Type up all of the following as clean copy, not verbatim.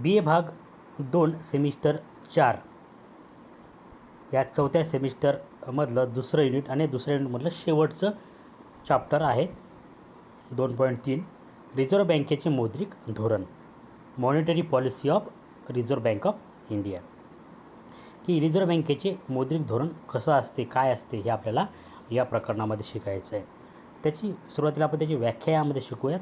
बी ए भाग 2 सेमिस्टर 4 या चौथ्या सेमिस्टरमधलं दुसरं युनिट आणि दुसऱ्या युनिटमधलं शेवटचं चॅप्टर आहे 2.3 रिझर्व्ह बँकेचे मौद्रिक धोरण monetary policy of reserve bank of India की रिझर्व्ह बँकेचे मौद्रिक धोरण कसं असते काय असते हे आपल्याला या प्रकरणामध्ये शिकायचं आहे. त्याची सुरुवातीला आपण त्याची व्याख्या यामध्ये शिकूयात.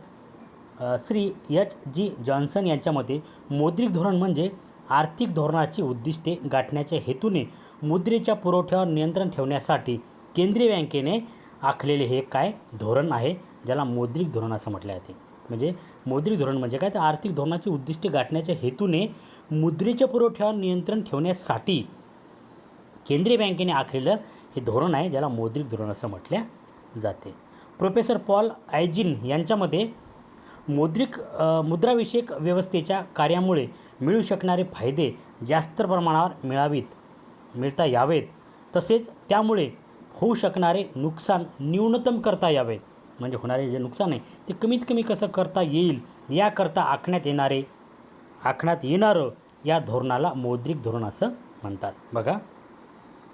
श्री H.G. जॉन्सन यांच्या मते मौद्रिक धोरण म्हणजे आर्थिक धोरणाची उद्दिष्टे गाठण्याच्या हेतूने मुद्रेच्या पुरवठ्यावर नियंत्रण ठेवण्यासाठी केंद्रीय बँकेने आखलेले हे काय धोरण आहे ज्याला मौद्रिक धोरण असं म्हटलं जाते. म्हणजे मौद्रिक धोरण म्हणजे काय तर आर्थिक धोरणाची उद्दिष्टे गाठण्याच्या हेतूने मुद्रेच्या पुरवठ्यावर नियंत्रण ठेवण्यासाठी केंद्रीय बँकेने आखलेलं हे धोरण आहे ज्याला मौद्रिक धोरण असं म्हटल्या जाते. प्रोफेसर पॉल आयजिन यांच्या मते मुद्राविषयक व्यवस्थेच्या कार्यामुळे मिळू शकणारे फायदे जास्त प्रमाणावर मिळता यावेत तसेच त्यामुळे होऊ शकणारे नुकसान न्यूनतम करता यावे. म्हणजे होणारे जे नुकसान आहे ते कमीत कमी कसं करता येईल याकरता आखण्यात येणारं या धोरणाला मौद्रिक धोरण असं म्हणतात. बघा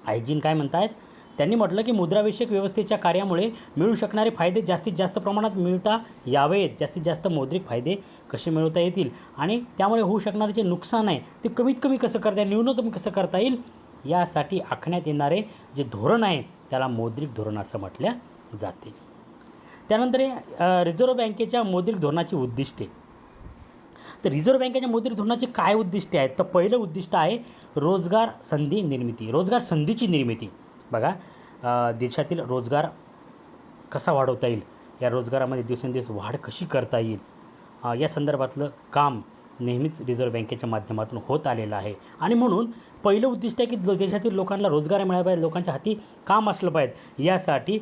आयजिन काय म्हणत आहेत, त्यांनी म्हटलं की मुद्राविषयक व्यवस्थेच्या कार्यामुळे मिळू शकणारे फायदे जास्तीत जास्त प्रमाणात मिळता यावेत. जास्तीत जास्त मौद्रिक फायदे कसे मिळवता येतील आणि त्यामुळे होऊ शकणारे जे नुकसान आहे ते कमीत कमी कसं करता येईल न्यूनतम कसं करता येईल यासाठी आखण्यात येणारे जे धोरण आहे त्याला मौद्रिक धोरण असं म्हटल्या जाते. त्यानंतर रिझर्व्ह बँकेच्या मौद्रिक धोरणाची उद्दिष्टे. तर रिझर्व्ह बँकेच्या मौद्रिक धोरणाची काय उद्दिष्टे आहेत तर पहिलं उद्दिष्ट आहे रोजगार संधीची निर्मिती. बघा देशातील रोजगार कसा वाढवता येईल या रोजगारामध्ये दिवसेंदिवस वाढ कशी करता येईल या संदर्भातलं काम नेहमीच रिझर्व्ह बँकेच्या माध्यमातून होत आलेलं आहे. आणि म्हणून पहिलं उद्दिष्ट आहे की देशातील लोकांना रोजगार मिळाला पाहिजे, लोकांच्या हाती काम असलं पाहिजे यासाठी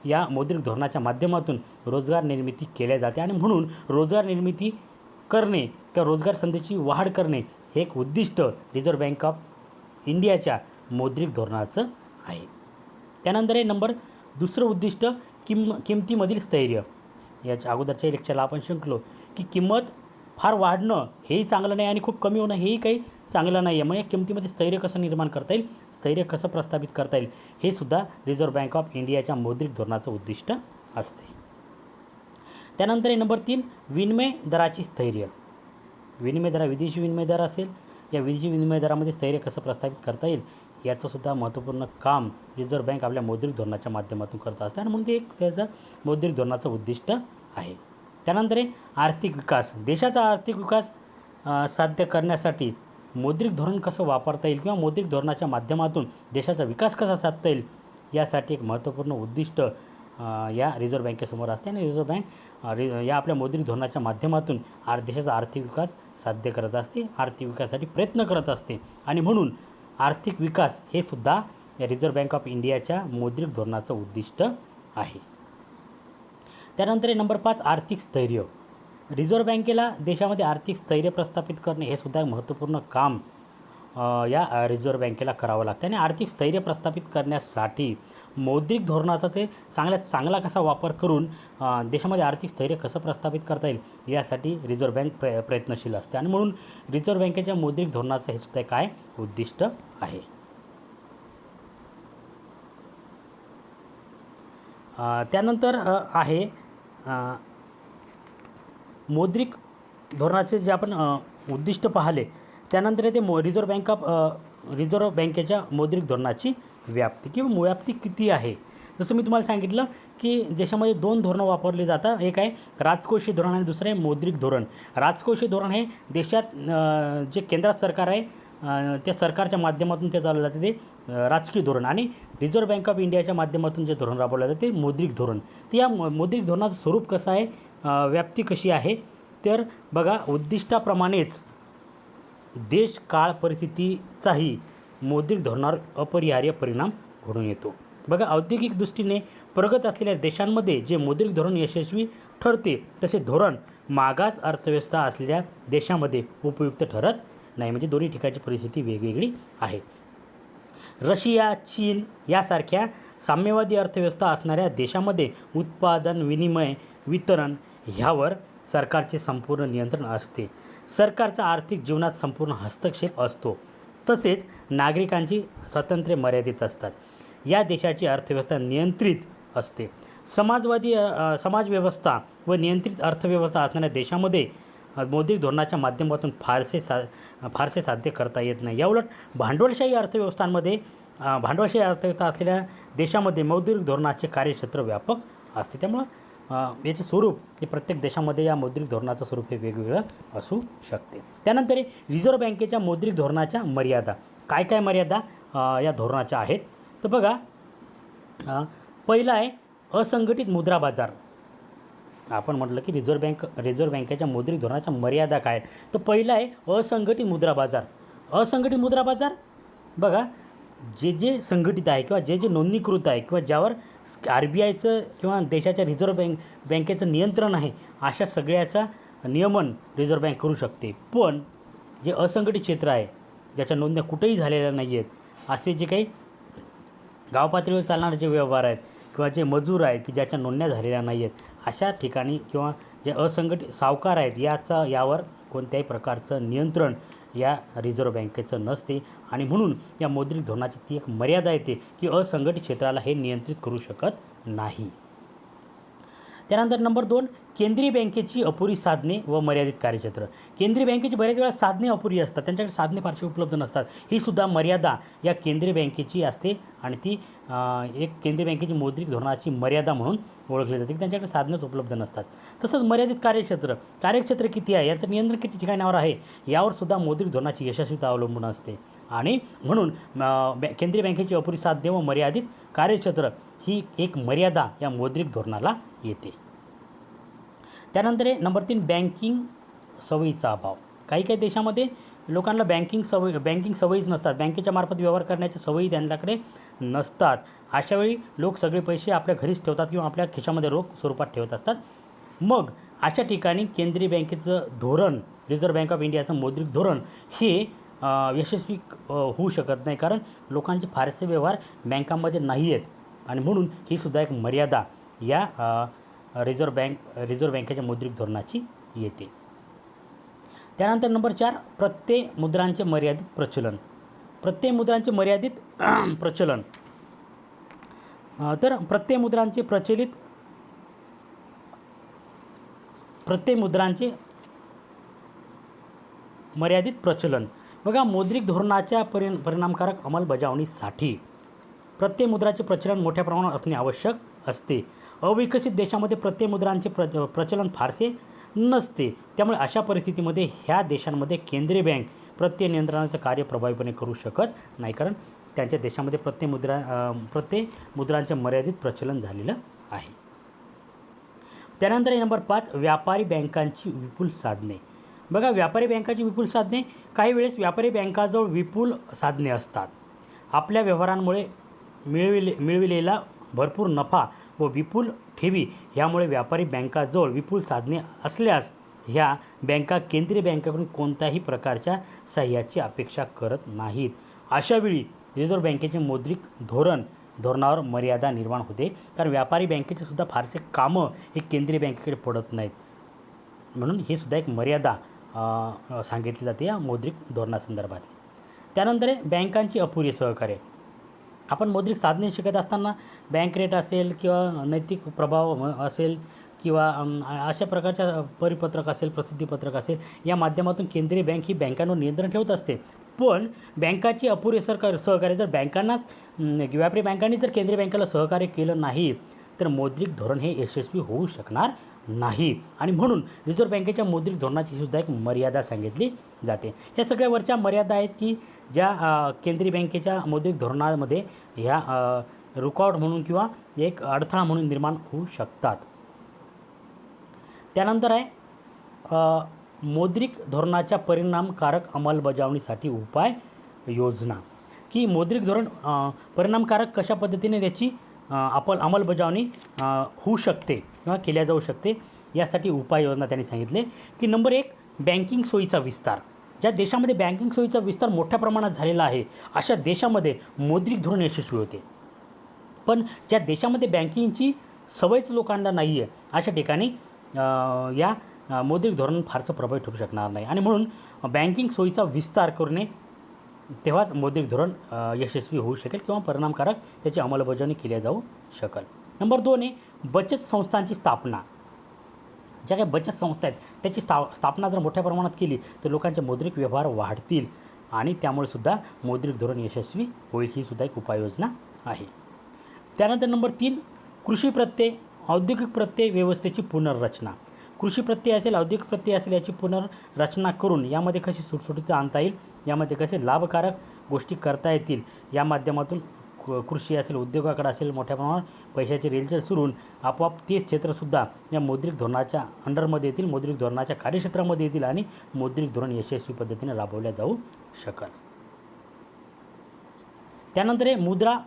या मौद्रिक धोरणाच्या माध्यमातून रोजगार निर्मिती केल्या जाते. आणि म्हणून रोजगार निर्मिती करणे किंवा रोजगार संधीची वाढ करणे हे एक उद्दिष्ट रिझर्व्ह बँक ऑफ इंडियाच्या मौद्रिक धोरणाचं आहे. त्यानंतर आहे दुसरं उद्दिष्ट किमतीमधील स्थैर्य. याच्या अगोदरच्या लेक्चरला आपण शिकलो की किंमत फार वाढणं हेही चांगलं नाही आणि खूप कमी होणं हेही काही चांगलं नाही आहे. मग या किमतीमध्ये स्थैर्य कसं निर्माण करता येईल, स्थैर्य कसं प्रस्थापित करता येईल हे सुद्धा रिझर्व्ह बँक ऑफ इंडियाच्या मौद्रिक धोरणाचं उद्दिष्ट असते. त्यानंतर आहे 3 विनिमय दराची स्थैर्य. विदेशी विनिमय दर असेल या विदेशी विनिमय दरामध्ये स्थैर्य कसं प्रस्थापित करता येईल याचंसुद्धा महत्त्वपूर्ण काम रिझर्व्ह बँक आपल्या मौद्रिक धोरणाच्या माध्यमातून करत असते आणि म्हणून ते एक त्याचं मौद्रिक धोरणाचं उद्दिष्ट आहे. त्यानंतर आहे आर्थिक विकास. देशाचा आर्थिक विकास साध्य करण्यासाठी मौद्रिक धोरण कसं वापरता येईल किंवा मौद्रिक धोरणाच्या माध्यमातून देशाचा विकास कसा साधता येईल यासाठी एक महत्त्वपूर्ण उद्दिष्ट या रिझर्व्ह बँकेसमोर असते. आणि रिझर्व्ह बँक या आपल्या मौद्रिक धोरणाच्या माध्यमातून देशाचा आर्थिक विकास साध्य करत असते, आर्थिक विकासासाठी प्रयत्न करत असते. आणि म्हणून आर्थिक विकास हे सुद्धा या रिझर्व्ह बँक ऑफ इंडियाच्या मौद्रिक धोरणाचं उद्दिष्ट आहे. त्यानंतर आहे 5 आर्थिक स्थैर्य. रिझर्व्ह बँकेला देशामध्ये आर्थिक स्थैर्य प्रस्थापित करणे हे सुद्धा महत्त्वपूर्ण काम या रिझर्व्ह बँकेला करावं लागतं. आणि आर्थिक स्थैर्य प्रस्थापित करण्यासाठी मौद्रिक धोरणाचा ते चांगला कसा वापर करून देशामध्ये आर्थिक स्थैर्य कसं प्रस्थापित करता येईल यासाठी रिझर्व्ह बँक प्रयत्नशील असते. आणि म्हणून रिझर्व्ह बँकेच्या मौद्रिक धोरणाचं हे सुद्धा काय उद्दिष्ट आहे. त्यानंतर आहे मौद्रिक धोरणाचे जे आपण उद्दिष्ट पाहिले त्यानंतर ते रिझर्व्ह बँकेच्या मौद्रिक धोरणाची व्याप्ती किंवा व्याप्ती किती आहे. जसं मी तुम्हाला सांगितलं की देशामध्ये 2 धोरणं वापरली जातात. एक आहे राजकोषीय धोरण आणि दुसरं आहे मौद्रिक धोरण. राजकोषीय धोरण हे देशात जे केंद्रात सरकार आहे त्या सरकारच्या माध्यमातून ते चालवलं जाते ते राजकीय धोरण. आणि रिझर्व्ह बँक ऑफ इंडियाच्या माध्यमातून जे धोरण राबवलं जाते ते मौद्रिक धोरण. तर या मौद्रिक धोरणाचं स्वरूप कसं आहे, व्याप्ती कशी आहे तर बघा उद्दिष्टाप्रमाणेच देश काळ परिस्थितीचाही मौद्रिक धोरणावर अपरिहार्य परिणाम घडून येतो. बघा औद्योगिक दृष्टीने प्रगत असलेल्या देशांमध्ये जे मौद्रिक धोरण यशस्वी ठरते तसे धोरण मागास अर्थव्यवस्था असलेल्या देशामध्ये उपयुक्त ठरत नाही. म्हणजे दोन्ही ठिकाणची परिस्थिती वेगवेगळी आहे. रशिया, चीन यासारख्या साम्यवादी अर्थव्यवस्था असणाऱ्या देशामध्ये उत्पादन, विनिमय, वितरण ह्यावर सरकारचे संपूर्ण नियंत्रण असते. सरकारचा आर्थिक जीवनात संपूर्ण हस्तक्षेप असतो. तसेच नागरिकांची स्वातंत्र्य मर्यादित असतात. या देशाची अर्थव्यवस्था नियंत्रित असते. समाजव्यवस्था व नियंत्रित अर्थव्यवस्था असणाऱ्या देशामध्ये मौद्रिक धोरणाच्या माध्यमातून फारसे साध्य करता येत नाही. याउलट भांडवलशाही अर्थव्यवस्था असलेल्या देशामध्ये मौद्रिक धोरणाचे कार्यक्षेत्र व्यापक असते. त्यामुळं याचे स्वरूप हे प्रत्येक देशामध्ये या मौद्रिक धोरणाचं स्वरूप हे वेगवेगळं असू शकते. त्यानंतर रिझर्व्ह बँकेच्या मौद्रिक धोरणाच्या मर्यादा. काय मर्यादा या धोरणाच्या आहेत तर बघा, पहिला आहे असंघटित मुद्रा बाजार. आपण म्हटलं की रिझर्व्ह बँकेच्या मौद्रिक धोरणाच्या मर्यादा काय तर पहिला आहे असंघटित मुद्रा बाजार. असंघटित मुद्रा बाजार बघा, जे संघटित आहे किंवा जे नोंदणीकृत आहे किंवा ज्यावर RBIचं किंवा देशाच्या रिझर्व्ह बँकेचं नियंत्रण आहे, अशा सगळ्याचा नियमन रिझर्व्ह बँक करू शकते. पण जे असंघटित क्षेत्र आहे, ज्याच्या नोंदण्या कुठेही झालेल्या नाही आहेत, असे जे काही गाव पातळीवर चालणारे जे व्यवहार आहेत किंवा जे मजूर आहेत की ज्याच्या नोंदण्या झालेल्या नाही आहेत, अशा ठिकाणी किंवा जे असंघटित सावकार आहेत यावर कोणत्याही प्रकारचं नियंत्रण या रिझर्व्ह बँकेचं नसते. आणि म्हणून या मौद्रिक धोरणाची ती एक मर्यादा येते की असंघटित क्षेत्राला हे नियंत्रित करू शकत नाही. त्यानंतर नंबर 2, केंद्रीय बँकेची अपुरी साधने व मर्यादित कार्यक्षेत्र. केंद्रीय बँकेची बऱ्याच वेळा साधने अपुरी असतात, त्यांच्याकडे साधने फारशी उपलब्ध नसतात. ही सुद्धा मर्यादा या केंद्रीय बँकेची असते आणि ती एक केंद्रीय बँकेची मौद्रिक धोरणाची मर्यादा म्हणून ओळखली जाते की त्यांच्याकडे साधनच उपलब्ध नसतात. तसंच मर्यादित कार्यक्षेत्र किती आहे, याचं नियंत्रण किती ठिकाणावर आहे, यावर सुद्धा मौद्रिक धोरणाची यशस्वीता अवलंबून असते. आणि म्हणून केंद्रीय बँकेची अपुरी साधने व मर्यादित कार्यक्षेत्र ही एक मर्यादा या मौद्रिक धोरणाला येते. त्यानंतर आहे नंबर 3, बँकिंग सवयीचा अभाव. काही देशामध्ये लोकांना बँकिंग सवयीच नसतात, बँकेच्या मार्फत व्यवहार करण्याच्या सवयी त्यांच्याकडे नसतात. अशावेळी लोक सगळे पैसे आपल्या घरीच ठेवतात किंवा आपल्या खिशामध्ये रोख स्वरूपात ठेवत असतात. मग अशा ठिकाणी केंद्रीय बँकेचं धोरण, रिझर्व्ह बँक ऑफ इंडियाचं मौद्रिक धोरण हे यशस्वी होऊ शकत नाही, कारण लोकांचे फारसे व्यवहार बँकांमध्ये नाही आहेत. आणि म्हणून ही सुद्धा एक मर्यादा या रिझर्व्ह बँकेच्या मौद्रिक धोरणाची येते. त्यानंतर नंबर 4, प्रत्यय मुद्रांचे मर्यादित प्रचलन. प्रत्यय मुद्रांचे मर्यादित प्रचलन. तर प्रत्यय मुद्रांचे मर्यादित प्रचलन. बघा, मौद्रिक धोरणाच्या परिणामकारक अंमलबजावणीसाठी प्रत्यय मुद्राचे प्रचलन मोठ्या प्रमाणात असणे आवश्यक असते. अविकसित देशामध्ये प्रत्यय मुद्रांचे प्रचलन फारसे नसते. त्यामुळे अशा परिस्थितीमध्ये ह्या देशांमध्ये केंद्रीय बँक प्रत्यय नियंत्रणाचं कार्य प्रभावीपणे करू शकत नाही, कारण त्यांच्या देशामध्ये प्रत्यय मुद्रांचे मर्यादित प्रचलन झालेलं आहे. त्यानंतर नंबर 5, व्यापारी बँकांची विपुल साधने. बघा, व्यापारी बँकांची विपुल साधने. काही वेळेस व्यापारी बँकाजवळ विपुल साधने असतात. आपल्या व्यवहारांमुळे मिळविलेला भरपूर नफा व विपुल ठेवी यामुळे व्यापारी बँकाजवळ विपुल साधने असल्यास ह्या बँका केंद्रीय बँकेकडून कोणत्याही प्रकारच्या सहाय्याची अपेक्षा करत नाहीत. अशावेळी रिझर्व्ह बँकेचे मौद्रिक धोरणावर मर्यादा निर्माण होते, कारण व्यापारी बँकेचे सुद्धा फारसे कामं हे केंद्रीय बँकेकडे पडत नाहीत. म्हणून ही सुद्धा एक मर्यादा सांगितली जाते या मौद्रिक धोरणासंदर्भातली. त्यानंतर बँकांची अपुरी सहकार्य. आपण मौद्रिक साधने शिकत असताना बँक रेट असेल किंवा नैतिक प्रभाव असेल किंवा अशा प्रकारच्या परिपत्रक असेल, प्रसिद्धीपत्रक असेल, या माध्यमातून केंद्रीय बँक ही बँकांवर नियंत्रण ठेवत असते. पण बँकाची अपुरे सहकार्य जर व्यापारी बँकांनी जर केंद्रीय बँकेला सहकार्य केलं नाही तर मौद्रिक धोरण हे यशस्वी होऊ शकणार नाही. आणि म्हणून रिझर्व्ह बँकेच्या मौद्रिक धोरणाची सुद्धा एक मर्यादा सांगितली जाते. ह्या सगळ्या वरच्या मर्यादा आहेत की ज्या केंद्रीय बँकेच्या मौद्रिक धोरणामध्ये ह्या रुकावट म्हणून किंवा एक अडथळा म्हणून निर्माण होऊ शकतात. त्यानंतर आहे मौद्रिक धोरणाच्या परिणामकारक अंमलबजावणीसाठी उपाय योजना, की मौद्रिक धोरण परिणामकारक कशा पद्धतीने त्याची अंमलबजावणी होऊ शकते किंवा केल्या जाऊ शकते, यासाठी उपाययोजना त्यांनी सांगितले. की नंबर 1, बँकिंग सोयीचा विस्तार. ज्या देशामध्ये बँकिंग सोयीचा विस्तार मोठ्या प्रमाणात झालेला आहे अशा देशामध्ये मौद्रिक धोरण यशस्वी होते. पण ज्या देशामध्ये बँकिंगची सवयच लोकांना नाही आहे अशा ठिकाणी या मौद्रिक धोरण फारसं प्रभावी ठरू शकणार नाही आणि म्हणून बँकिंग सोयीचा विस्तार करणे तेव्हाच मौद्रिक धोरण यशस्वी होऊ शकेल किंवा परिणामकारक त्याची अंमलबजावणी केली जाऊ शकेल. नंबर 2 आहे बचत संस्थांची स्थापना. ज्या काही बचत संस्था आहेत त्याची स्थापना जर मोठ्या प्रमाणात केली तर लोकांचे मौद्रिक व्यवहार वाढतील आणि त्यामुळे सुद्धा मौद्रिक धोरण यशस्वी होईल. ही सुद्धा एक उपाययोजना आहे. त्यानंतर नंबर 3 कृषी प्रत्यय औद्योगिक प्रत्यय व्यवस्थेची पुनर्रचना. कृषी प्रत्यय असेल औद्योगिक प्रत्यय असेल याची पुनर्रचना करून यामध्ये कशी सुटसुटीचं आणता येईल, यामध्ये कसे लाभकारक गोष्टी करता येतील या माध्यमातून कृषी असेल उद्योगाकडे असेल मोठ्या प्रमाणात पैशाची रेलचेल सुरून आपोआप ते क्षेत्रसुद्धा या मौद्रिक धोरणाच्या अंडरमध्ये येतील, मौद्रिक धोरणाच्या कार्यक्षेत्रामध्ये येतील आणि मौद्रिक धोरण यशस्वी पद्धतीने राबवल्या जाऊ शकेल. त्यानंतर आहे मुद्रा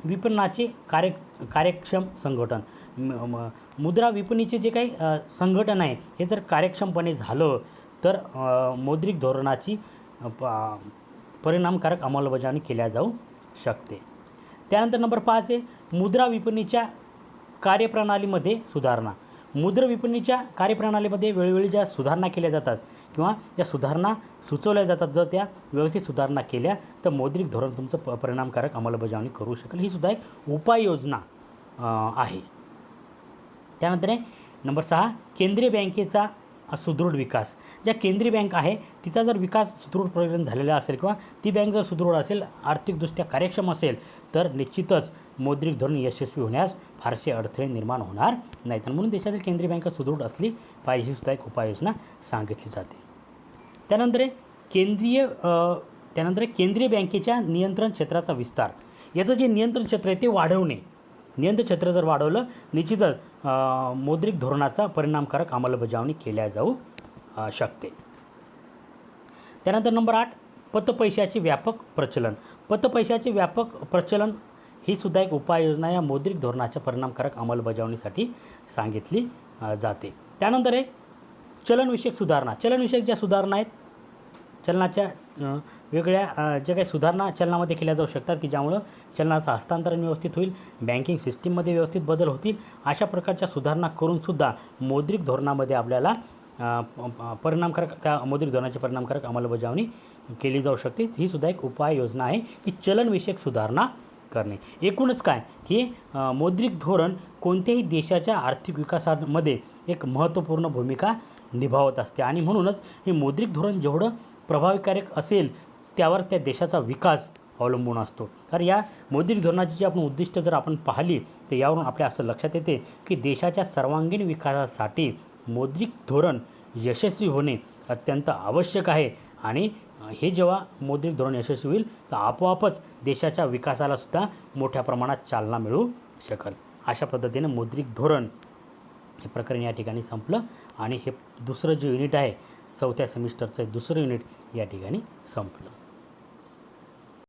विपणनाचे कार्यक्षम संघटन. मुद्रा विपणीचे जे काही संघटन आहे हे जर कार्यक्षमपणे झालं तर मौद्रिक धोरणाची परिणामकारक अंमलबजावणी केल्या जाऊ शकते. त्यानंतर नंबर 5 आहे मुद्रा विपणीच्या कार्यप्रणालीमध्ये सुधारणा. मुद्रा विपणीच्या कार्यप्रणालीमध्ये वेळोवेळी ज्या सुधारणा केल्या जातात किंवा ज्या सुधारणा सुचवल्या जातात जर त्या व्यवस्थित सुधारणा केल्या तर मौद्रिक धोरण तुमचं परिणामकारक अंमलबजावणी करू शकेल. ही सुद्धा एक उपाययोजना आहे. त्यानंतर आहे नंबर 6 केंद्रीय बँकेचा सुदृढ विकास. ज्या केंद्रीय बँक आहे तिचा जर विकास सुदृढपणे झालेला असेल किंवा ती बँक जर सुदृढ असेल आर्थिकदृष्ट्या कार्यक्षम असेल तर निश्चितच मौद्रिक धोरण यशस्वी होण्यास फारसे अडथळे निर्माण होणार नाहीत. म्हणून देशातील केंद्रीय बँक सुदृढ असली पाहिजे ही सुद्धा एक उपाययोजना सांगितली जाते. त्यानंतर केंद्रीय बँकेच्या नियंत्रण क्षेत्राचा विस्तार. याचं जे नियंत्रण क्षेत्र आहे ते वाढवणे. नियंत्रण क्षेत्र जर वाढवलं निश्चितच मौद्रिक धोरणाचा परिणामकारक अंमलबजावणी केल्या जाऊ शकते. त्यानंतर नंबर 8 पतपैशाचे व्यापक प्रचलन. पतपैशाचे व्यापक प्रचलन ही सुद्धा एक उपाययोजना या मौद्रिक धोरणाच्या परिणामकारक अंमलबजावणीसाठी सांगितली जाते. त्यानंतर आहे चलनविषयक सुधारणा. चलनविषयक ज्या सुधारणा आहेत चलनाच्या वेगळ्या ज्या काही सुधारणा चलनामध्ये केल्या जाऊ शकतात की ज्यामुळं चलनाचं हस्तांतरण व्यवस्थित होईल, बँकिंग सिस्टीममध्ये व्यवस्थित बदल होतील. अशा प्रकारच्या सुधारणा करूनसुद्धा मौद्रिक धोरणामध्ये आपल्याला त्या मौद्रिक धोरणाची परिणामकारक अंमलबजावणी केली जाऊ शकते. ही सुद्धा एक उपाययोजना आहे की चलनविषयक सुधारणा करणे. एकूणच काय की मौद्रिक धोरण कोणत्याही देशाच्या आर्थिक विकासामध्ये एक महत्त्वपूर्ण भूमिका निभावत असते आणि म्हणूनच हे मौद्रिक धोरण जेवढं प्रभावीकारक असेल त्यावर त्या देशाचा विकास अवलंबून असतो. तर या मौद्रिक धोरणाची जी आपण उद्दिष्ट जर आपण पाहिली तर यावरून आपल्या असं लक्षात येते की देशाच्या सर्वांगीण विकासासाठी मौद्रिक धोरण यशस्वी होणे अत्यंत आवश्यक आहे आणि हे जेव्हा मौद्रिक धोरण यशस्वी होईल तर आपोआपच देशाच्या विकासालासुद्धा मोठ्या प्रमाणात चालना मिळू शकेल. अशा पद्धतीने मौद्रिक धोरण हे प्रकरण या ठिकाणी संपलं आणि हे दुसरं जे युनिट आहे 4थ्या सेमिस्टरचं दुसरं युनिट या ठिकाणी संपलं.